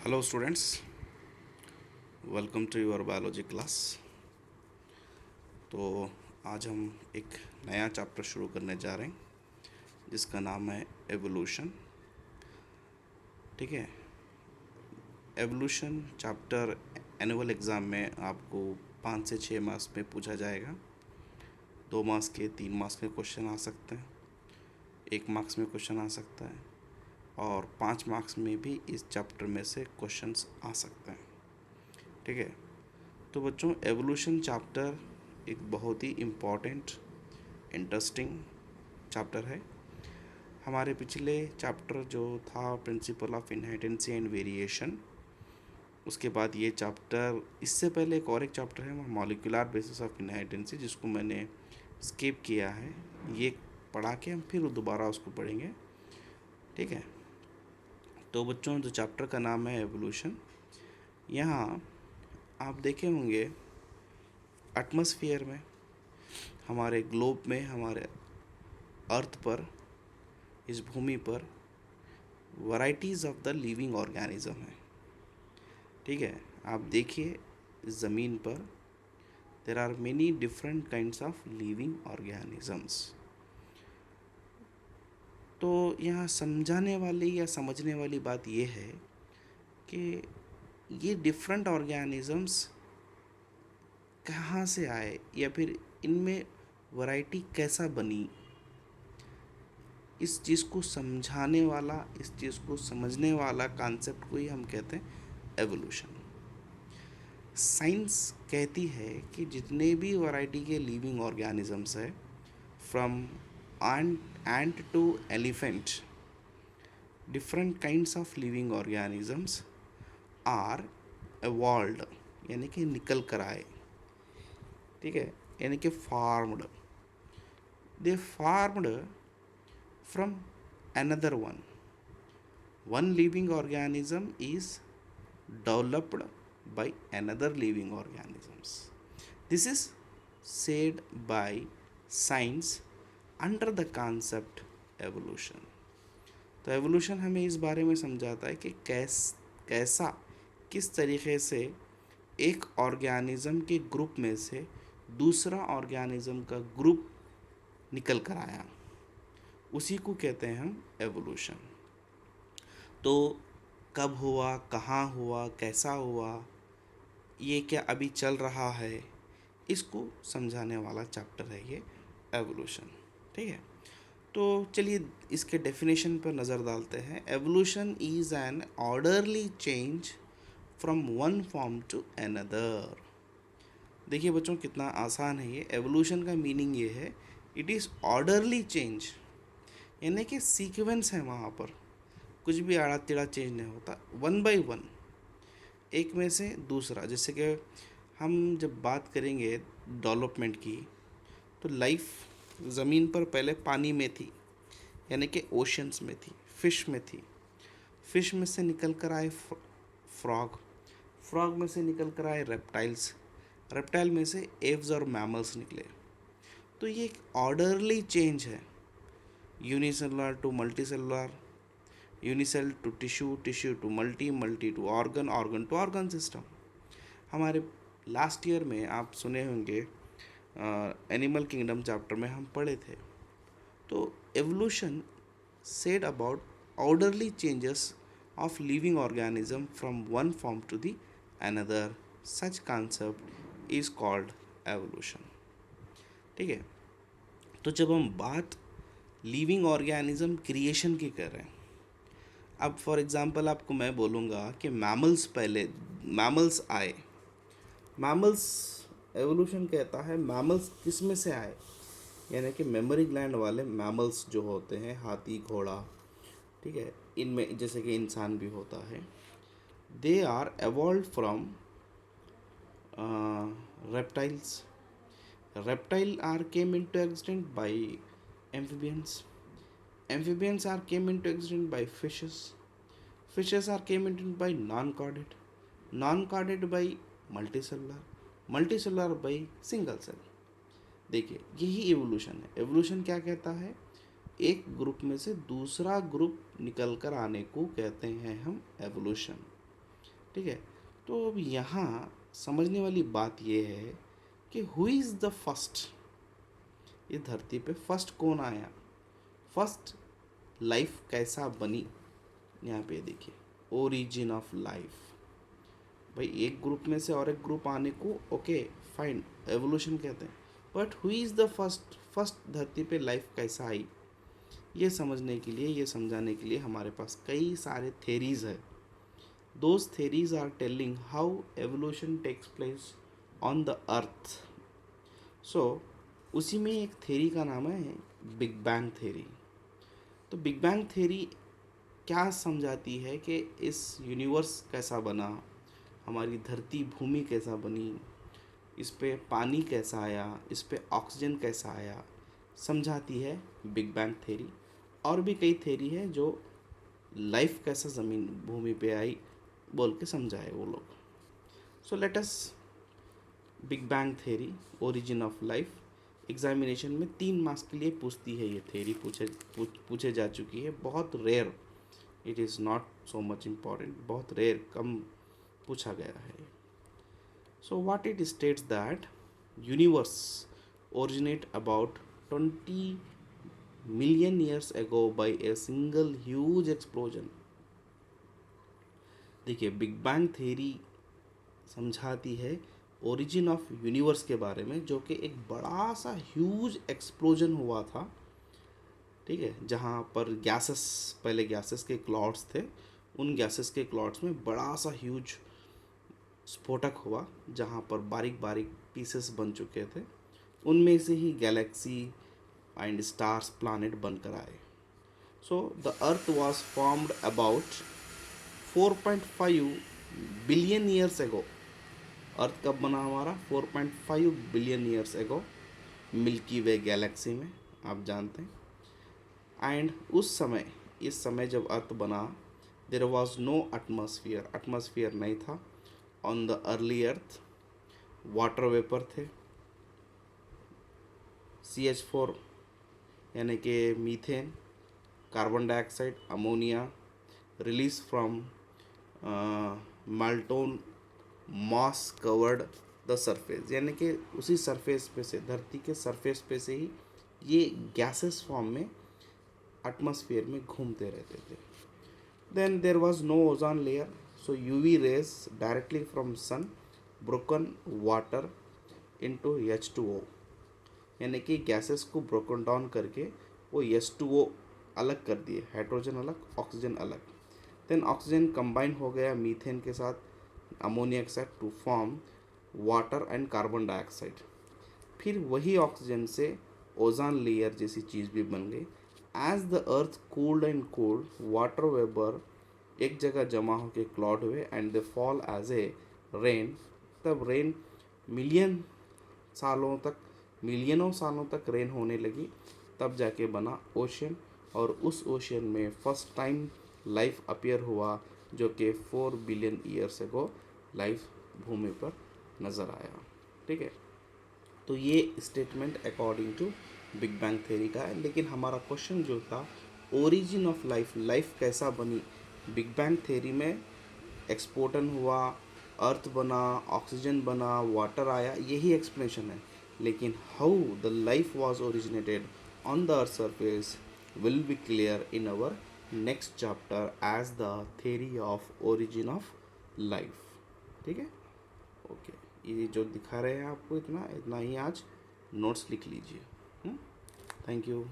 Hello students, welcome to your biology class. तो आज हम एक नया चैप्टर शुरू करने जा रहे हैं जिसका नाम है एवोल्यूशन। ठीक है। एवोल्यूशन चैप्टर एनुअल एग्ज़ाम में आपको 5 से 6 मार्क्स में पूछा जाएगा। 2 मार्क्स के 3 मार्क्स के क्वेश्चन आ सकते हैं, 1 मार्क्स में क्वेश्चन आ सकता है और 5 मार्क्स में भी इस चैप्टर में से क्वेश्चंस आ सकते हैं। ठीक है। तो बच्चों, एवोल्यूशन चैप्टर एक बहुत ही इम्पॉर्टेंट इंटरेस्टिंग चैप्टर है। हमारे पिछले चैप्टर जो था प्रिंसिपल ऑफ इनहेरिटेंसी एंड वेरिएशन, उसके बाद ये चैप्टर, इससे पहले एक चैप्टर है मॉलिक्यूलर बेसिस ऑफ इनहेरिटेंसी, जिसको मैंने स्किप किया है। ये पढ़ा के हम फिर दोबारा उसको पढ़ेंगे। ठीक है। तो बच्चों, जो चैप्टर का नाम है एवोल्यूशन, यहाँ आप देखे होंगे एटमॉस्फेयर में, हमारे ग्लोब में, हमारे अर्थ पर, इस भूमि पर varieties of the living organism है। ठीक है। आप देखिए, ज़मीन पर there are many different kinds of living organisms. तो यहाँ समझाने वाली या समझने वाली बात यह है कि ये डिफरेंट ऑर्गेनिजम्स कहाँ से आए या फिर इनमें वैरायटी कैसा बनी। इस चीज़ को समझाने वाला, इस चीज़ को समझने वाला कॉन्सेप्ट को ही हम कहते हैं एवोल्यूशन। साइंस कहती है कि जितने भी वैरायटी के लिविंग ऑर्गेनिजम्स है, from ant to elephant, different kinds of living organisms are evolved, यानी कि निकल कर आए। ठीक है। यानी कि formed, they formed from another one living organism is developed by another living organisms. This is said by science under the concept evolution. तो एवोल्यूशन हमें इस बारे में समझाता है कि कैसा, किस तरीके से एक ऑर्गेनिज्म के ग्रुप में से दूसरा ऑर्गेनिज्म का ग्रुप निकल कर आया, उसी को कहते हैं हम एवोल्यूशन। तो कब हुआ, कहाँ हुआ, कैसा हुआ, ये क्या अभी चल रहा है, इसको समझाने वाला चैप्टर है ये एवोल्यूशन। ठीक है। तो चलिए इसके डेफिनेशन पर नज़र डालते हैं। Evolution is an orderly change from one form to another. देखिए बच्चों, कितना आसान है ये। एवोल्यूशन का मीनिंग ये है, इट इज़ ऑर्डरली चेंज, यानी कि सीक्वेंस है, वहाँ पर कुछ भी आड़ा टेढ़ा चेंज नहीं होता, वन बाय वन, एक में से दूसरा। जैसे कि हम जब बात करेंगे डेवलपमेंट की, तो लाइफ ज़मीन पर पहले पानी में थी, यानी कि ओशंस में थी, फिश में थी। फिश में से निकल कर आए फ्रॉग, फ्रॉग में से निकल कर आए रेप्टाइल्स, रेप्टाइल में से एव्स और मैमल्स निकले। तो ये एक ऑर्डरली चेंज है, unicellular to multicellular, unicell to tissue, tissue to multi, multi to organ, organ to organ system. हमारे लास्ट ईयर में आप सुने होंगे एनिमल किंगडम चैप्टर में हम पढ़े थे। तो evolution said about orderly changes of living organism from one form to the another, such concept is called evolution. ठीक है। तो जब हम बात लिविंग ऑर्गेनिज्म क्रिएशन की कर रहे हैं, अब फॉर एग्ज़ाम्पल आपको मैं बोलूँगा कि मैमल्स, पहले मैमल्स आए, मैमल्स, एवोल्यूशन कहता है मैमल्स किस में से आए, यानी कि मेमोरी ग्लैंड वाले मैमल्स जो होते हैं, हाथी, घोड़ा, ठीक है, इनमें जैसे कि इंसान भी होता है, they are evolve from reptiles. Reptile are came into existence by amphibians. Amphibians are came into existence by fishes. Fishes are came into by non-chordate. Non-chordate by multicellular. Multicellular by single cell. देखिए, यही evolution है। Evolution क्या कहता है, एक group में से दूसरा ग्रुप निकल कर आने को कहते हैं हम एवोल्यूशन। ठीक है। तो अब यहाँ समझने वाली बात ये है कि हु इज़ द फर्स्ट, इस धरती पे फर्स्ट कौन आया, फर्स्ट लाइफ कैसा बनी। यहाँ पे देखिए, ओरिजिन ऑफ लाइफ। भाई एक ग्रुप में से और एक ग्रुप आने को ओके फाइन एवोल्यूशन कहते हैं, but who is the first, first धरती पे लाइफ कैसा आई, ये समझने के लिए, ये समझाने के लिए हमारे पास कई सारे थेरीज है। Those theories are telling how evolution takes place on the earth. So उसी में एक थेरी का नाम है बिग बैंग थेरी। तो बिग बैंग थेरी क्या समझाती है कि इस यूनिवर्स कैसा बना, हमारी धरती भूमि कैसा बनी, इस पे पानी कैसा आया, इस पे ऑक्सीजन कैसा आया, समझाती है बिग बैंग थेरी। और भी कई थेरी है जो लाइफ कैसा ज़मीन भूमि पे आई बोल के समझाए वो लोग। So let us big bang theory, origin of life. Examination में 3 मार्क्स के लिए पूछती है ये थेरी, पूछे जा चुकी है, बहुत rare, it is not so much important, बहुत रेयर, कम पूछा गया है। So what it states that universe originate about 20 million years ago by a single huge explosion। देखिए बिग बैंग थ्योरी समझाती है ओरिजिन ऑफ यूनिवर्स के बारे में, जो कि एक बड़ा सा ह्यूज एक्सप्लोजन हुआ था, ठीक है, जहाँ पर गैसेस, पहले गैसेस के क्लाउड्स थे, उन गैसेस के क्लाउड्स में बड़ा सा ह्यूज स्फोटक हुआ, जहाँ पर बारीक बारीक पीसेस बन चुके थे, उनमें से ही गैलेक्सी एंड स्टार्स प्लानिट बनकर आए। So the earth was formed about 4.5 billion years ago. Earth कब बना हमारा? 4.5 billion years ago, Milky Way galaxy में, आप जानते हैं। एंड उस समय, इस समय जब अर्थ बना, there was no atmosphere, atmosphere नहीं था on the early earth. Water vapour थे, CH4 यानी कि methane, carbon dioxide, ammonia release from molten mass covered the surface, यानी कि उसी सरफेस पे से, धरती के सरफेस पे से ही ये गैसेस फॉर्म में एटमॉस्फेयर में घूमते रहते थे। Then there was no ozone layer, so UV rays directly from sun broken water into H2O, यानी कि गैसेस को ब्रोकन डाउन करके वो H2O अलग कर दिए, हाइड्रोजन अलग, ऑक्सीजन अलग। देन ऑक्सीजन कंबाइन हो गया मीथेन के साथ, अमोनिया के साथ, to form water and carbon dioxide. फिर वही ऑक्सीजन से ओजोन लेयर जैसी चीज़ भी बन गई। As the earth cooled and cooled, water vapour एक जगह जमा होकर क्लाउड हुए and they fall as a rain. तब रेन मिलियन सालों तक, मिलियनों सालों तक रेन होने लगी, तब जाके बना ओशन। और उस ओशन में फर्स्ट टाइम लाइफ अपीयर हुआ, जो कि 4 बिलियन ईयर्स एगो लाइफ भूमि पर नज़र आया, ठीक है। तो ये statement according to big bang theory का है। लेकिन हमारा क्वेश्चन जो था, ओरिजिन ऑफ लाइफ, लाइफ कैसा बनी, बिग बैंग थ्योरी में एक्सप्लोजन हुआ, अर्थ बना, ऑक्सीजन बना, वाटर आया, यही एक्सप्लेनेशन है। लेकिन how the life was originated on the earth surface will be clear in our next chapter as the theory of origin of life, ठीक है। ओके, ये जो दिखा रहे हैं आपको, इतना इतना ही आज नोट्स लिख लीजिए। Thank you.